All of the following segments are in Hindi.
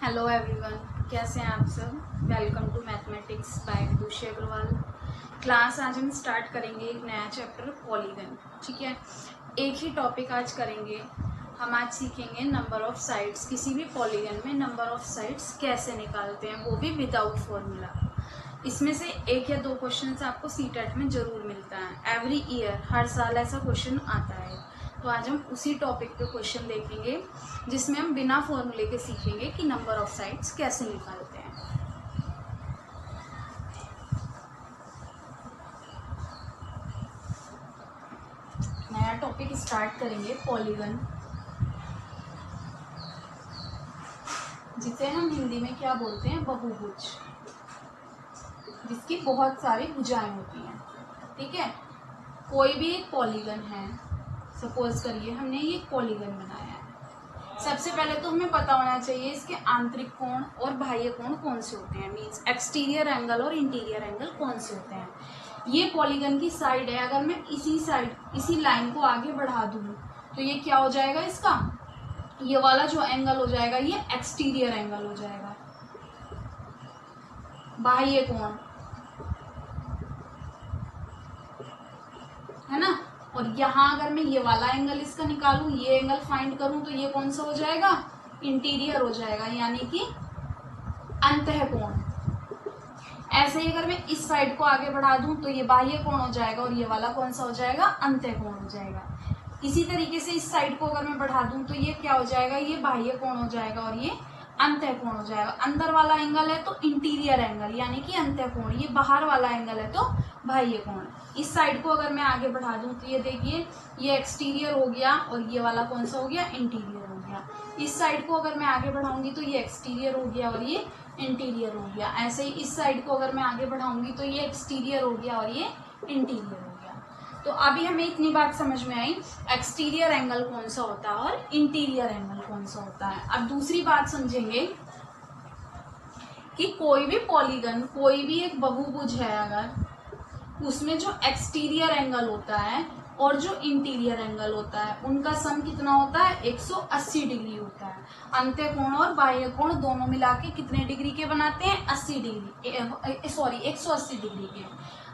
हेलो एवरीवन, कैसे हैं आप सब। Welcome to mathematics by Vidushi Agrawal. Class आज हम स्टार्ट करेंगे एक नया चैप्टर पॉलीगन। ठीक है, एक ही टॉपिक आज करेंगे। हम आज सीखेंगे नंबर ऑफ साइड्स। किसी भी पॉलीगन में नंबर ऑफ साइड्स कैसे निकालते हैं, वो भी विदाउट फॉर्मूला। इसमें से एक या दो क्वेश्चन आपको सीटेट में जरूर मिलता है। एवरी ईयर, हर साल ऐसा क्वेश्चन आता है। तो आज हम उसी टॉपिक पे क्वेश्चन देखेंगे जिसमें हम बिना फॉर्मूले के सीखेंगे कि नंबर ऑफ साइड्स कैसे निकालते हैं। नया टॉपिक स्टार्ट करेंगे पॉलीगन, जिसे हम हिंदी में क्या बोलते हैं, बहुभुज, जिसकी बहुत सारी भुजाएं होती हैं। ठीक है, कोई भी एक पॉलीगन है, सपोज करिए हमने ये पॉलीगन बनाया है। सबसे पहले तो हमें पता होना चाहिए इसके आंतरिक कोण और बाह्य कोण कौन से होते हैं, मींस एक्सटीरियर एंगल और इंटीरियर एंगल कौन से होते हैं। ये पॉलीगन की साइड है। अगर मैं इसी लाइन को आगे बढ़ा दूं तो ये क्या हो जाएगा, इसका ये वाला जो एंगल हो जाएगा ये एक्सटीरियर एंगल हो जाएगा, बाह्य कोण है ना। और यहाँ अगर मैं ये वाला एंगल इसका निकालूं, ये एंगल फाइंड करूं, तो ये कौन सा हो जाएगा, इंटीरियर हो जाएगा, यानी कि अंतः कोण। ऐसे ही अगर मैं इस साइड को आगे बढ़ा दूं तो ये बाह्य कोण हो जाएगा और ये वाला कौन सा हो जाएगा, अंतः कोण हो जाएगा। इसी तरीके से इस साइड को अगर मैं बढ़ा दूं तो ये क्या हो जाएगा, ये बाह्य कोण हो जाएगा और ये अंतः कोण हो जाएगा। अंदर वाला एंगल है तो इंटीरियर एंगल यानी कि अंतः कोण, ये बाहर वाला एंगल है तो बाह्य कोण। इस साइड को अगर मैं आगे बढ़ा दूं तो ये देखिए ये एक्सटीरियर हो गया और ये वाला कौन सा हो गया, इंटीरियर हो गया। इस साइड को अगर मैं आगे बढ़ाऊंगी तो ये एक्सटीरियर हो गया और ये इंटीरियर हो गया। ऐसे ही इस साइड को अगर मैं आगे बढ़ाऊंगी तो ये एक्सटीरियर हो गया और ये इंटीरियर हो गया। तो अभी हमें इतनी बात समझ में आई, एक्सटीरियर एंगल कौन सा होता है और इंटीरियर एंगल कौन सा होता है। अब दूसरी बात समझेंगे कि कोई भी पॉलीगन, कोई भी एक बहुभुज है, अगर उसमें जो एक्सटीरियर एंगल होता है और जो इंटीरियर एंगल होता है उनका सम कितना होता है, 180 डिग्री होता है। अंतः कोण और बाह्य कोण दोनों मिला के कितने डिग्री के बनाते हैं, 180 डिग्री के।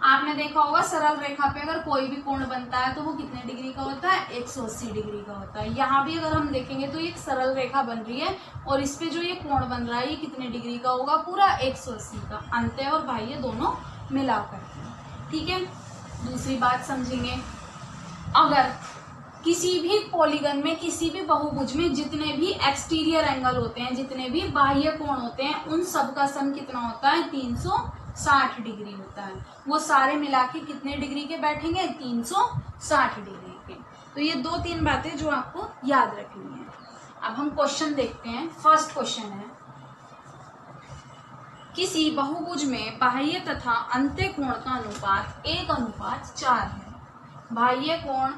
आपने देखा होगा सरल रेखा पे अगर कोई भी कोण बनता है तो वो कितने डिग्री का होता है, 180 डिग्री का होता है। यहाँ भी अगर हम देखेंगे तो एक सरल रेखा बन रही है और इस पे जो ये कोण बन रहा है ये कितने डिग्री का होगा, पूरा 180 का, अंतः और बाह्य दोनों मिलाकर। ठीक है, दूसरी बात समझेंगे, अगर किसी भी पॉलीगन में, किसी भी बहुभुज में जितने भी एक्सटीरियर एंगल होते हैं, जितने भी बाह्य कोण होते हैं, उन सब का सम कितना होता है, 360 डिग्री होता है। वो सारे मिला के कितने डिग्री के बैठेंगे, 360 डिग्री के। तो ये दो तीन बातें जो आपको याद रखनी है। अब हम क्वेश्चन देखते हैं। फर्स्ट क्वेश्चन है, किसी बहुभुज में बाह्य तथा अंतः कोण का अनुपात 1:4 है। बाह्य कोण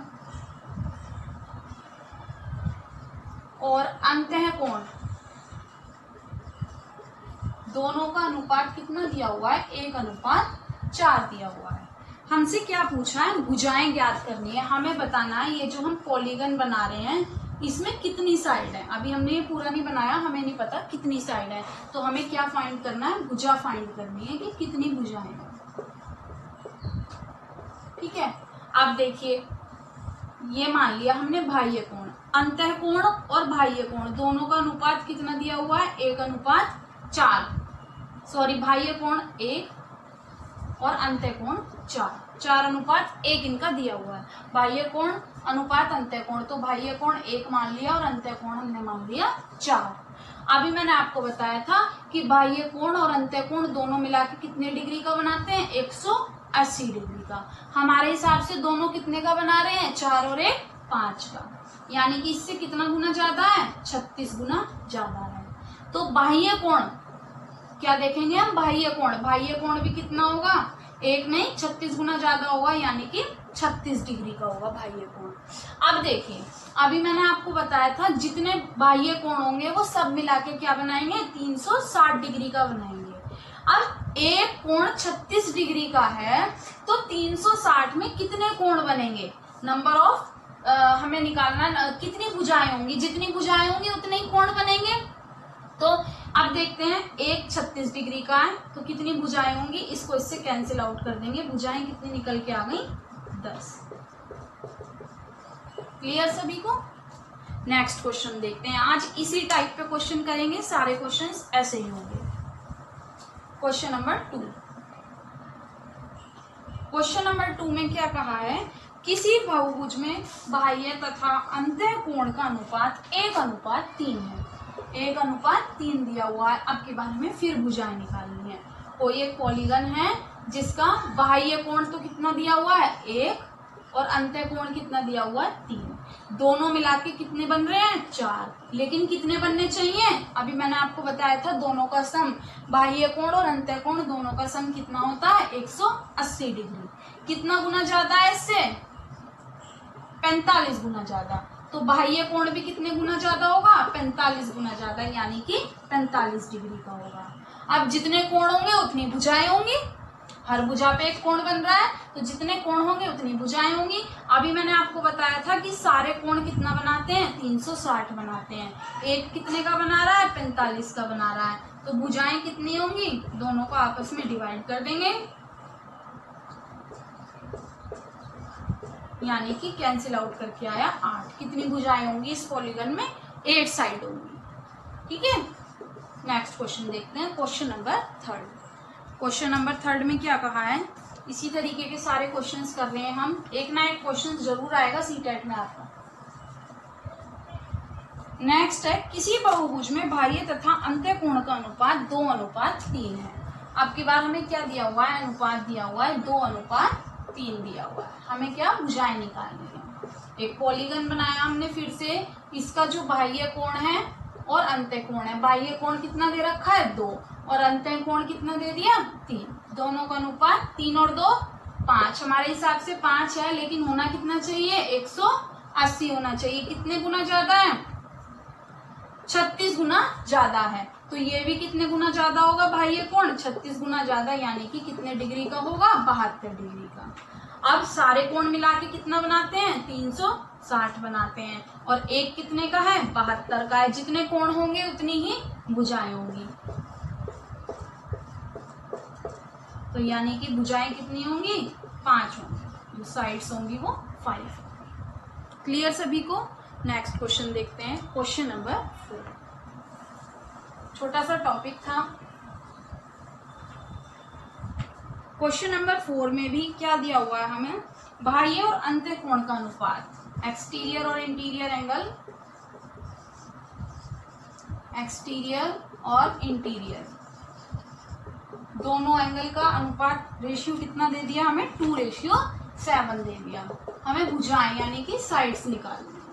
और अंतः कोण दोनों का अनुपात कितना दिया हुआ है, 1:4 दिया हुआ है। हमसे क्या पूछा है, भुजाएं ज्ञात करनी है। हमें बताना है ये जो हम पॉलीगन बना रहे हैं इसमें कितनी साइड है। अभी हमने ये पूरा नहीं बनाया, हमें नहीं पता कितनी साइड है, तो हमें क्या फाइंड करना है, भुजा फाइंड करनी है कि कितनी भुजाएं हैं। ठीक है, अब देखिए ये मान लिया हमने बाह्य कोण, अंतः कोण और बाह्य कोण दोनों का अनुपात कितना दिया हुआ है, 1:4। सॉरी, बाह्य कोण 1 और अंतः कोण 4:1 इनका दिया हुआ है। बाह्य कोण अनुपात अंतः कोण, तो बाह्य कोण 1 मान लिया और अंतः कोण हमने मान लिया 4। अभी मैंने आपको बताया था कि बाह्य कोण और अंतः कोण दोनों मिला के कितने डिग्री का बनाते हैं, 180 डिग्री का। हमारे हिसाब से दोनों कितने का बना रहे हैं, 4 और 1 5 का, यानी कि इससे कितना गुना ज्यादा है, 36 गुना ज्यादा है। तो बाह्य कोण क्या देखेंगे हम, बाह्य कोण भी कितना होगा, 1 नहीं 36 गुना ज्यादा होगा, यानी कि 36 डिग्री का होगा बाह्य कोण। अब देखिए, अभी मैंने आपको बताया था जितने बाह्य कोण होंगे वो सब मिला के क्या बनाएंगे, 360 डिग्री का बनाएंगे। अब एक कोण 36 डिग्री का है तो 360 में कितने कोण बनेंगे, नंबर ऑफ हमें निकालना कितनी भुजाएं होंगी, जितनी भुजाएं होंगी उतने ही कोण बनेंगे। तो अब देखते हैं एक 36 डिग्री का है तो कितनी भुजाएं होंगी, इसको इससे कैंसिल आउट कर देंगे। भुजाएं कितनी निकल के आ गई, 10। क्लियर सभी को। नेक्स्ट क्वेश्चन देखते हैं। आज इसी टाइप पे क्वेश्चन करेंगे, सारे क्वेश्चंस ऐसे ही होंगे। Question number 2। क्वेश्चन नंबर 2 में क्या कहा है, किसी बहुभुज में बाह्य तथा अंतः कोण का अनुपात 1:3 है। 1:3 दिया हुआ है। अब के बार हमें फिर भुजाएं निकालनी है। कोई एक पॉलीगन है जिसका बाह्य कोण तो कितना दिया हुआ है, 1, और अंतः कोण कितना दिया हुआ है, 3। दोनों मिला के कितने बन रहे हैं, 4। लेकिन कितने बनने चाहिए, अभी मैंने आपको बताया था दोनों का सम, बाह्य कोण और अंतः कोण दोनों का सम कितना होता है, 180 डिग्री। कितना गुना ज्यादा है इससे, 45 गुना ज्यादा। तो बाह्य कोण भी कितने गुना ज्यादा होगा, 45 गुना ज्यादा, यानी कि 45 डिग्री का होगा। अब जितने कोण होंगे उतनी भुजाएं होंगी। हर भुजा पे एक कोण बन रहा है, तो जितने कोण होंगे उतनी भुजाएं होंगी। अभी मैंने आपको बताया था कि सारे कोण कितना बनाते हैं, 360 बनाते हैं। एक कितने का बना रहा है, 45 का बना रहा है। तो भुजाएं कितनी होंगी, दोनों को आपस में डिवाइड कर देंगे, यानी कि कैंसिल आउट करके आया 8। कितनी भुजाएं होंगी इस पॉलीगन में, 8 साइड होंगी। ठीक है। नेक्स्ट क्वेश्चन देखते हैं, क्वेश्चन नंबर 3। क्वेश्चन नंबर 3 में क्या कहा है, इसी तरीके के सारे क्वेश्चंस कर रहे हैं हम। एक ना एक क्वेश्चन जरूर आएगा सीटेट में आपका। नेक्स्ट है, किसी बहुभुज में बाह्य तथा अंतः कोण का अनुपात 2:3 है। अब की बार हमें क्या दिया हुआ है, अनुपात दिया हुआ है 2:3 दिया हुआ है। हमें क्या भुजाएं निकालनी है। एक पॉलीगन बनाया हमने फिर से, इसका जो बाह्य कोण है और अंतः कोण है, बाह्य कोण कितना दे रखा है, 2, और अंतः कोण कितना दे दिया, 3। दोनों का अनुपात 3 और 2 5। हमारे हिसाब से 5 है, लेकिन होना कितना चाहिए, 180 होना चाहिए। कितने गुना ज्यादा है, 36 गुना ज्यादा है। तो ये भी कितने गुना ज्यादा होगा, बाह्य कोण 36 गुना ज्यादा, यानी कि कितने डिग्री का होगा, 72 डिग्री का। अब सारे कोण मिला के कितना बनाते हैं, 360 बनाते हैं। और एक कितने का है, 72 का है। जितने कोण होंगे उतनी ही भुजाएं होंगी। तो यानी कि भुजाएं कितनी होंगी, 5 होंगी। जो साइड्स होंगी वो 5। क्लियर सभी को। नेक्स्ट क्वेश्चन देखते हैं, क्वेश्चन नंबर 4। छोटा सा टॉपिक था। क्वेश्चन नंबर 4 में भी क्या दिया हुआ है हमें, बाह्य और अंतः कोण का अनुपात, एक्सटीरियर और इंटीरियर एंगल, एक्सटीरियर और इंटीरियर दोनों एंगल का अनुपात रेशियो कितना दे दिया हमें, 2:7 दे दिया। हमें भुजाएं यानी कि साइड्स निकालनी है।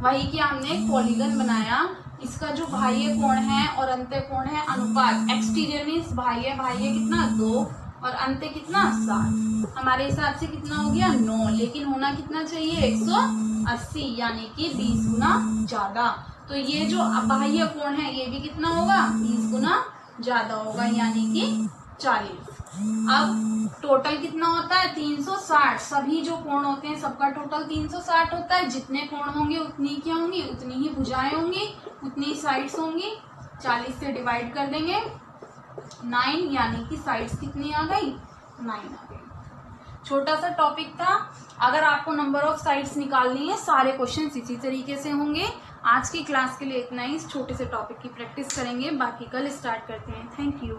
वही कि हमने एक पॉलीगन बनाया, इसका जो बाह्य कोण है और अंतः कोण है अनुपात, एक्सटीरियर मीन्स बाह्य कितना 2 और अंतः कितना 7। हमारे हिसाब से कितना हो गया, 9, लेकिन होना कितना चाहिए, 180, यानी कि 20 गुना ज्यादा। तो ये जो बाह्य कोण है ये भी कितना होगा, 20 गुना ज्यादा होगा, यानी कि 40। अब टोटल कितना होता है, 360। सभी जो कोण होते हैं सबका टोटल 360 होता है। जितने कोण होंगे उतनी क्या होंगी, उतनी ही भुजाएं होंगी, उतनी साइड्स होंगी। 40 से डिवाइड कर देंगे 9, यानी कि साइड्स कितनी आ गई, 9 आ गई। छोटा सा टॉपिक था। अगर आपको नंबर ऑफ साइड्स निकालनी है, सारे क्वेश्चन इसी तरीके से होंगे। आज की क्लास के लिए इतना ही। इस छोटे से टॉपिक की प्रैक्टिस करेंगे, बाकी कल स्टार्ट करते हैं। Thank you.